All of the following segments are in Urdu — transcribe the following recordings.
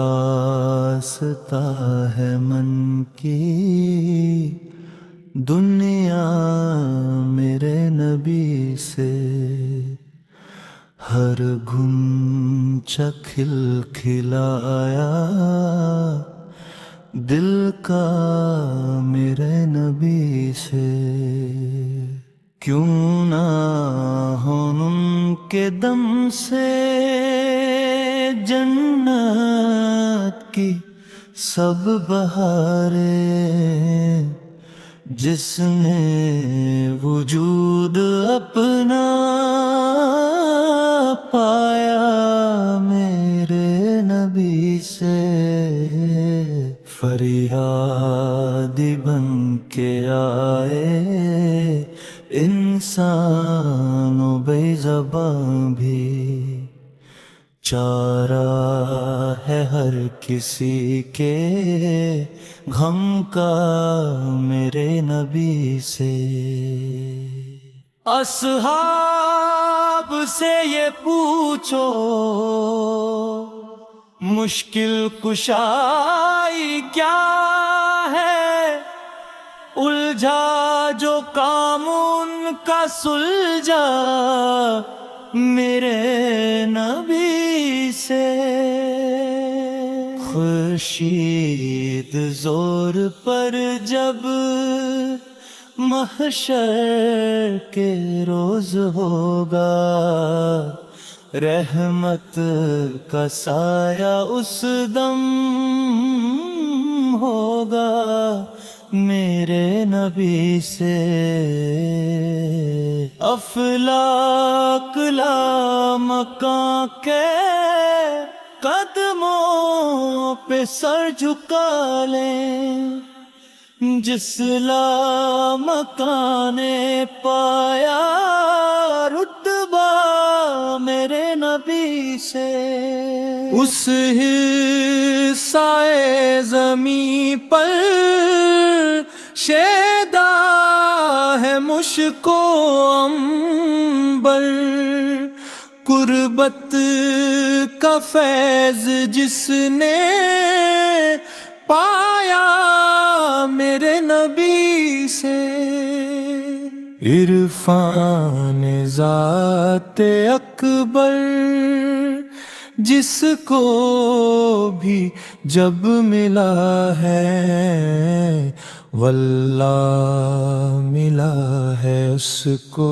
آراستہ ہے من کی دنیا میرے نبی سے، ہر گھنچا کھل کھلایا دل کا میرے نبی سے۔ کیوں نہ ہوں ان کے دم سے جنت کی سب بہاریں، جس نے وجود اپنا پایا میرے نبی سے۔ فریادی بن کے آئے انسان و بے زباں بھی، چارہ ہے ہر کسی کے غم کا میرے نبی سے۔ اصحاب سے یہ پوچھو مشکل کشائی کیا ہے، الجھا جو کام ان کا سلجھا میرے نبی سے۔ خورشید زور پر جب محشر کے روز ہوگا، رحمت کا سایہ اس دم ہوگا میرے نبی سے۔ افلاک لامکاں کے قدموں پہ سر جھکا لیں، جس لامکاں نے پایا رتبہ میرے نبی سے۔ اس حصہ زمیں پر شیدا ہے مشک و عنبر، قربت کا فیض جس نے پایا میرے نبی سے۔ عرفان ذات اکبر جس کو بھی جب ملا ہے، واللہ ملا ہے اس کو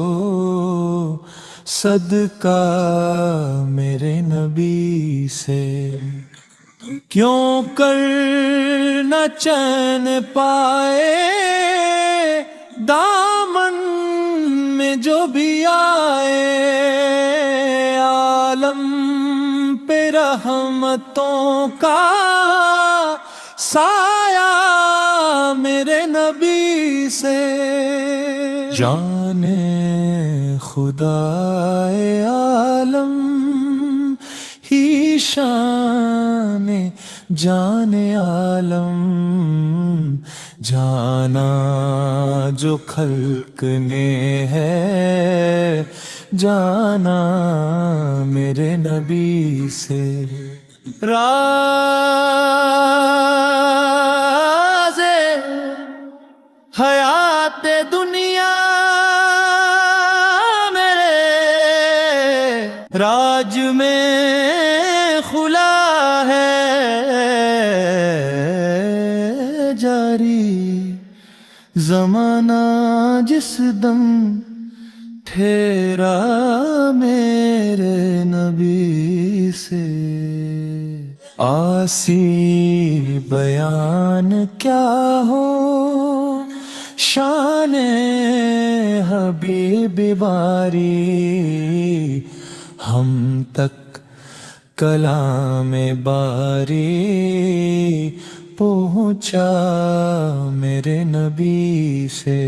صدقہ میرے نبی سے۔ کیوں کر نہ چین پائے دامن میں جو بھی آئے، عالم پہ رحمتوں کا سایہ میرے نبی سے۔ جانے خدائے عالم ہی شان جان عالم، جانا جو خلق نے ہے جانا میرے نبی سے۔ راز حیات دنیا میرے راج میں کھلا ہے جاری، زمانہ جس دم ٹھہرا میرے نبی سے۔ آسی بیان کیا ہو شان حبیب باری، ہم تک کلام باری پہنچا میرے نبی سے۔